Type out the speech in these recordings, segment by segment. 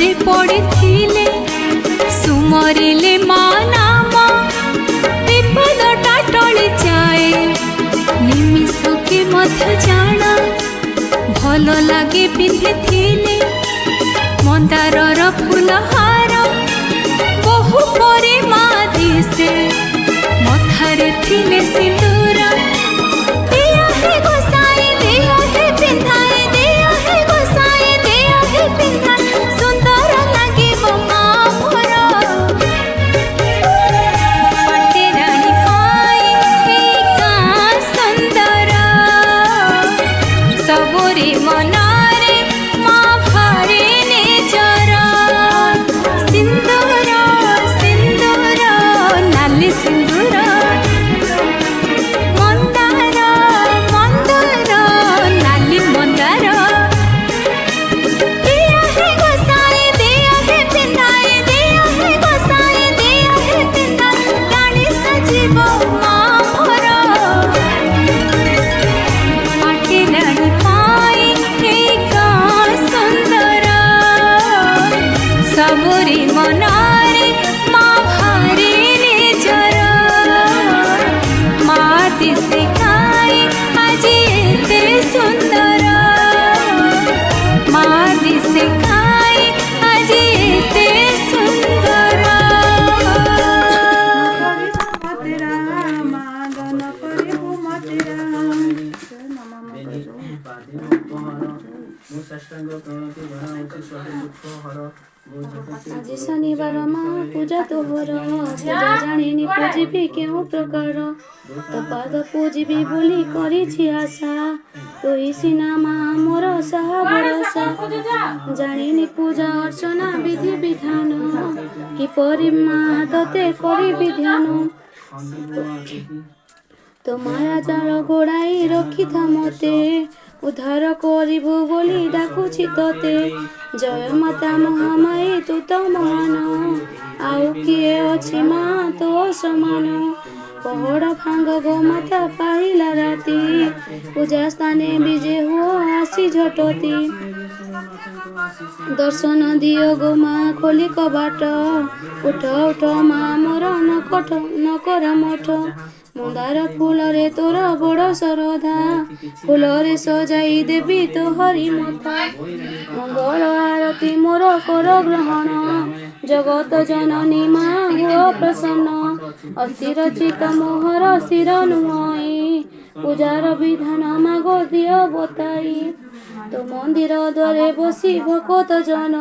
रे पड़े सुमरिले मा नाम विपदटा टली जाए निमिष के मध्य जान भल लगे पिंधि मंदार फूलहार बहु परे मा दिसे मथारे थिले सिंदूर दिया है गोसाई दिया है पिंधाए दिया है गोसाई दिया है पिंधाए सुंदर लगे वो माँ मोर पाटे रानी पाई का सुंदर सबरे मनारे माँ भारे निजर सिंदूर सिंदूर नाली सिंदूर मंदार मंदार नाली मंदार दिया है गोसाई दिया है पिंधाए दिया है गोसाई दिया है पिंधाए रानी सजीव माँ मोर पाटे रानी पाई का सुंदर सबरी मनारे माँ भारी निजर माती से खाई आज एते सुंदर माती से खाई आज एते सुंदर आज शनिवार माँ पूजा तोहर पूजा जानी पूजिबी केउ प्रकार तो पाद पूजिबी बोली करी आशा तोही सिना माँ मोर साहा भरोसा जानी पूजा अर्चना विधि विधान किपरि माँ तते करी ध्यान तो माया जाल गोड़ाई रखी था मते उद्धार करिबु बोली डाकुछि तोते जय माता महामाई तू तो महान आउ किए अछि माँ तो समान पहड़ भांग गो माता पाइला राती पूजा स्थाने विजय हो आसी झटती दर्शन दियो गो माँ खोली कबाट उठ उठ माँ मोर नकर मठ मंदार फूल रे तोर बड़ श्रद्धा फूल रे सजाई देवी तो हरि माता मंगल आरती मोर कर ग्रहण जगत जननी माँ हो प्रसन्न अस्थिर चित मोहर स्थिर नुई पूजार विधान मागो दियो बताई तो मंदिर द्वारे बसी भकत जन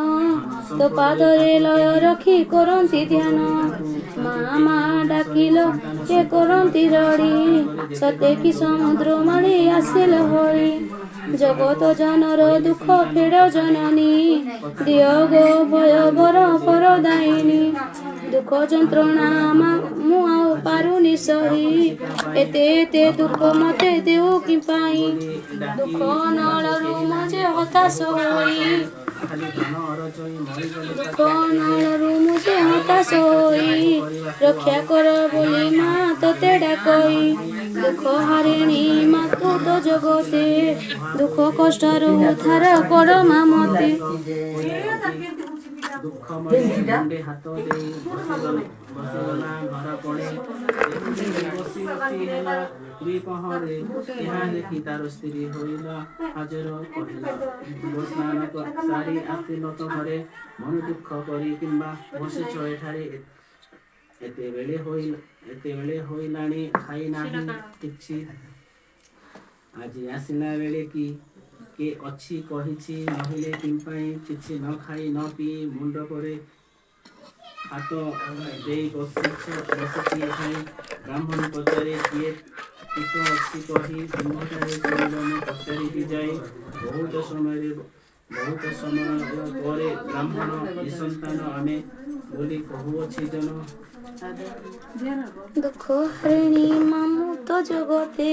तो पादरे लय रखी करती ध्यान माँ माँ डाकिल के करती रड़ी सते कि समुद्र माड़ी आसिल हरी जगत जनर दुख फेड़ जननी दियो गो भय बर परदायिनी दुख जंत्रणा मु आउ पारुनी सही एते एते दुख मते देउ कि पाई दुख नळरू मजे हताश होई दुख नळरू मुझे हताश होई रक्षा कर बोली माँ तते डाकई दुख हारिणी माँ तू तो जगते दुख कष्टरू उद्धार कर माँ मते दुख मुंडे हाथ दे बसगला घर पड़े बसी बसी हेला दुई पहरे यहाँ देखी तार स्त्री होइला हाजर कहिला स्नान सारी आसिल तो घरे मन दुख करी किंबा बसी एठारे एते बेले होइलाणी खाई नाही किछि आज आसिला बेले की के अच्छी कहिछि नहिले किंपाई किछि न खाई न पी मुंड करे हाथ दे बसिछि खाई ब्राह्मण पचारे किए किस अच्छी कही सिंहटारे शरीर पचारि भी जाए बहुत समय पर ब्राह्मण निसंतान आमे बोली कहूअछि जन दुख हरिणी मामु तो जगते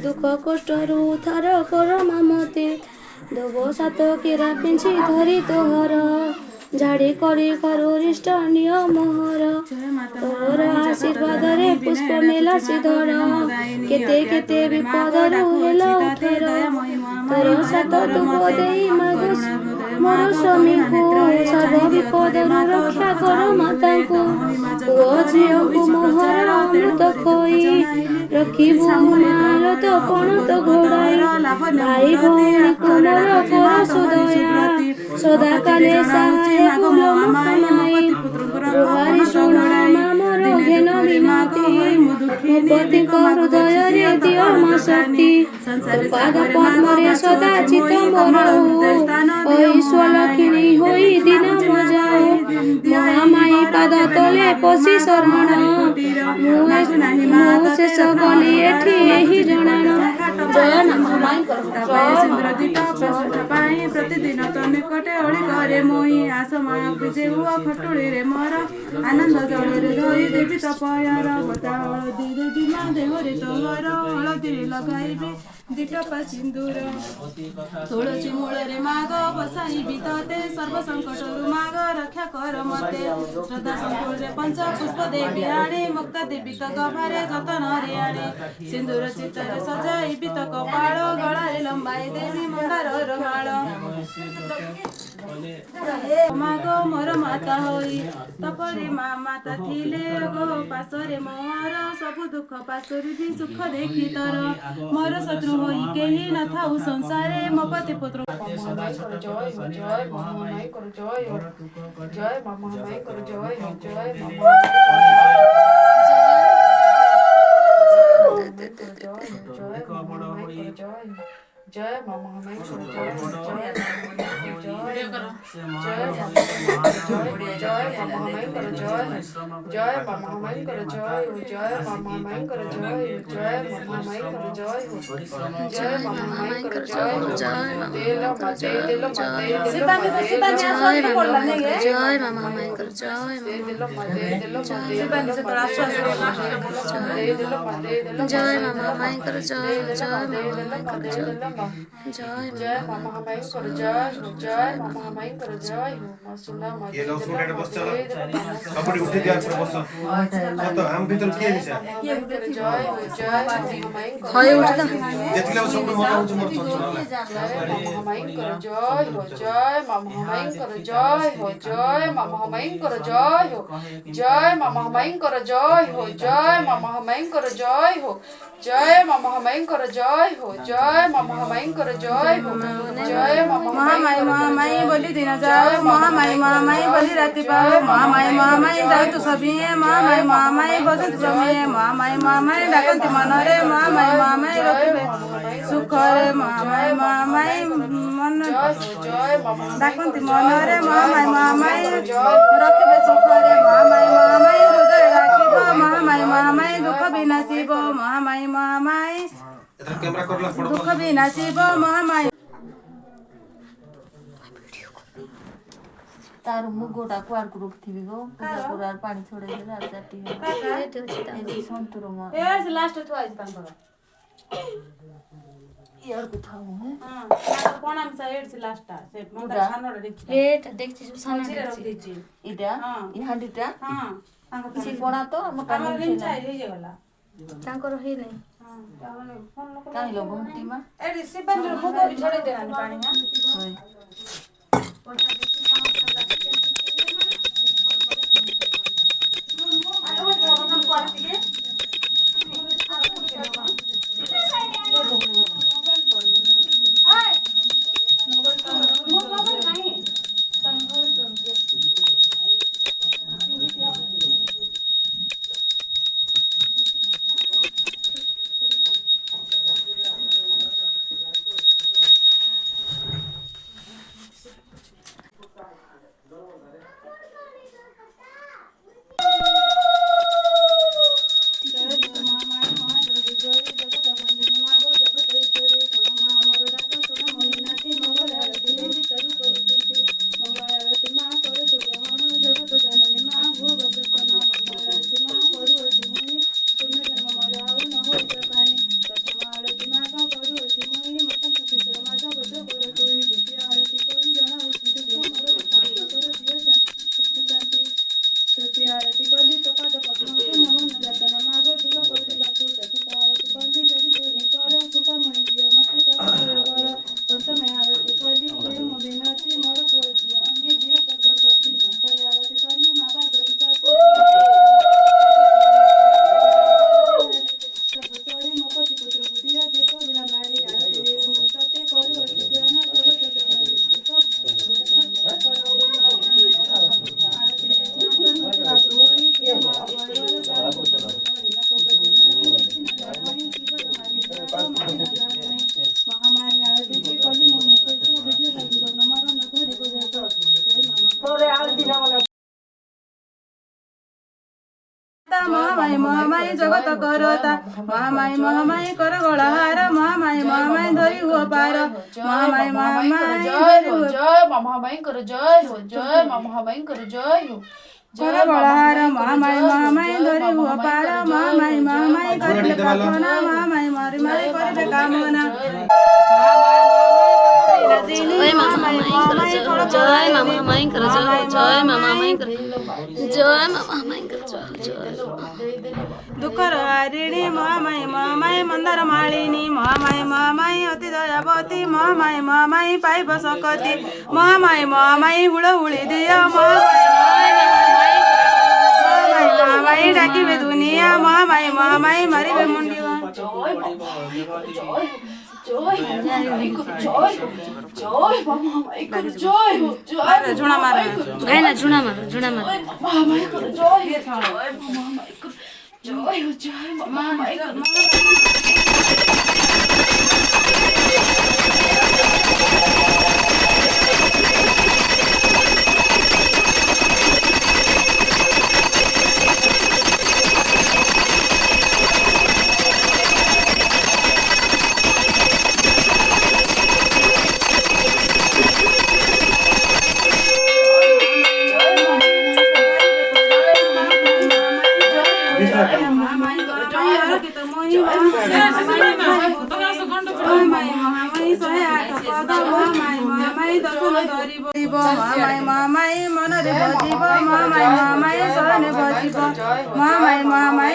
दुख कष्टरू उद्धार कर मामते दोगो सात केरा पिंछि धरी तोहर ଝାଡ଼ି କରି କରୁରିଷ୍ଟ ନିୟମହର ତୋର ଆଶୀର୍ବାଦରେ ପୁଷ୍ପ ମେଲା ଶ୍ରୀଧର କେତେ କେତେ ବିପଦରୁ ହେଲା ଉଦ୍ଧାର ତୋର ସାତ ଦୁଃଖ ଦେଇ ମାଗୁ ମୋର ସ୍ୱାମୀଙ୍କୁ ସର୍ବ ବିପଦରୁ ରକ୍ଷା କର ମାତାଙ୍କୁ ପୁଅ ଝିଅଙ୍କୁ ମୋହର ଅମୃତ ଖୋଇ ରଖିବୁ ମାର ତ ପଣତ ଘୋଡ଼ାଇ ଭାଇ ଭଉଣୀକୁ ମୋର କର ସୁଦୟା ସଦାକାଳେ ସାହାଯ୍ୟ ମାଇ ଗୁହାରି ଶୁଣ ମୋର ଘେନ ବିନତି ମୋ ପତିଙ୍କ ହୃଦୟରେ ଦିଅ ମା ଶକ୍ତି ପାଦ ପଦ୍ମରେ ସଦା ଚିତ ମୋର ଈଶ୍ୱର ହୋଇ ଦିନ ମଜାଉ ମହାମାଇ ପାଦ ତଳେ ପଶି ଶରଣ ମୁଁ ଶେଷ କଲି ଏଠି ଏହି ଜଣାଣ ଜୟ ନମଃ ମାଇଙ୍କର ପ୍ରତିଦିନ ତ ନିକଟେ ଅଳି କରେ ମୁଇଁ ଆସ ମା ପୂଜେ ହୁଅ ଖଟୁଳିରେ ମୋର ଆନନ୍ଦ ଜଳରେ ଧରି ଦେବି ତପୟର ବତା ହଳଦୀ ଦେବି ମା ଦେହରେ ତୋହର ହଳଦୀରେ ଲଗାଇବି ଦିଟପା ସିନ୍ଦୁର ତୁଳସୀ ମୂଳରେ ମାଗ ବସାଇବି ତତେ ସର୍ବ ସଙ୍କଟରୁ ମାଗ ରକ୍ଷା କର ମତେ ଶ୍ରଦ୍ଧା ସଙ୍କୁଳରେ ପଞ୍ଚ ପୁଷ୍ପ ଦେବି ଆଣେ ମୁକ୍ତା ଦେବି ତ ଗଭାରେ ଯତନରେ ଆଣେ ସିନ୍ଦୁର ଚିତ୍ତରେ ସଜାଇବି ତ କପାଳ ଗଳାରେ ଲମ୍ବାଇ ଦେବି ମନ୍ଦାରର ମାଳ ମାଗ ମୋର ମାତା ହୋଇ ତପରେ ମା ମାତା ଥିଲେ ଗୋ ପାଶରେ ମୋର ସବୁ ଦୁଃଖ ପାଶରୁ ବି ସୁଖ ଦେଖି ତର ମୋର ଶତ୍ରୁ ହୋଇ କେହି ନଥାଉ ସଂସାରେ ମୋ ପତି ପୁତ୍ର जय मामा हमें जय मामा हमें कर जय मामा हमें कर जय मामा हमें कर जय मामा हमें कर जय मामा हमें कर दिल मते जय मामा हमें कर जय दिल मते जय मामा हमें कर जय जय मामा हमें कर जय मामा हमें कर जय सुना ये लो सुनेट बस चलो सबड़ी उठी दिया फिर बस तो हम भीतर किए नहीं सर जय होय उठदा जेतिले सब मन होछ मोर चल जय मामा हमें कर जय मामा हमें कर जय मामा हमें कर जय मामा हमें कर जय मामा हमें कर जय मामा हमें कर जय महामाई महामाई बोली दिन जाओ महामाई बोली राति पाओ महामाई जाओ तो सभी महामाई बसत जमी महामाई डाकती मनरे महामाई रखिबे सुख रे महामाई मन डाकती मनरे महामाई रखिबे सुख रे महामाई हृदय राखिब महामाई दुख विनाशिब महामाई इधर कैमरा करला पड़ दुख विनाशिब महामाई तार मुगोटा कुआर को रुकथिबी गो पूजा कुरार पानी छोड़े दे रात जाती है ए संतुर म ए लास्ट तो आज पान पर यार को थाऊ है हां कोन हम साइड से लास्ट से मोटा खानो रे रेट देखछि साना देखछि इटा इन हांडीटा हां किसी कोना तो हम कानी दिन चाहि हे गेला तांकर हे नै हां ताने फोन लोक कानी लो घंटी में ए रिसीवर मुगो छोड़े दे पानी हां होय करता महामाई जगत करता महामाई कर गलाहार महामाई धरी हुआ पार महामाई जय हो जय माँ महामाई कर जय हो जय माँ महामाई कर जय हो कर गलाहार महामाई धरी हुआ पार महामाई करिले प्रार्थना महामाई मारी मारी करिले कामना जय मामा माई कर जय मामा माई कर जय मामा माई कर जय मामा माई कर जय दुःखर हारिणी महामाई मन्दर मालिनी महामाई अति दयावती महामाई पाइब सकती महामाई हुळहुळी दिया महामाई डाकिबे दुनिया महामाई मारिबे मुंडिया झुणा मार गायना झुणा मार महामाई मनरे बजिब महामाई सहने बजिब महामाई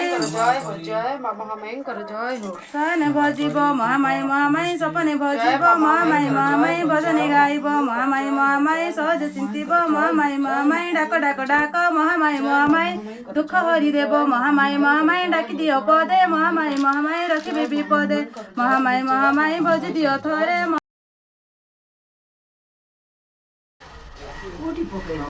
जय माँ महामाई कर जय हो सहने बजिब महामाई सपने बजिब महामाई भजने गाइब महामाई सहज चिन्तिब महामाई डाक डाक डाक महामाई दुःख हरिदेव महामाई डाकिदियो पदे महामाई रखिबे विपदे महामाई भजिदियो थरे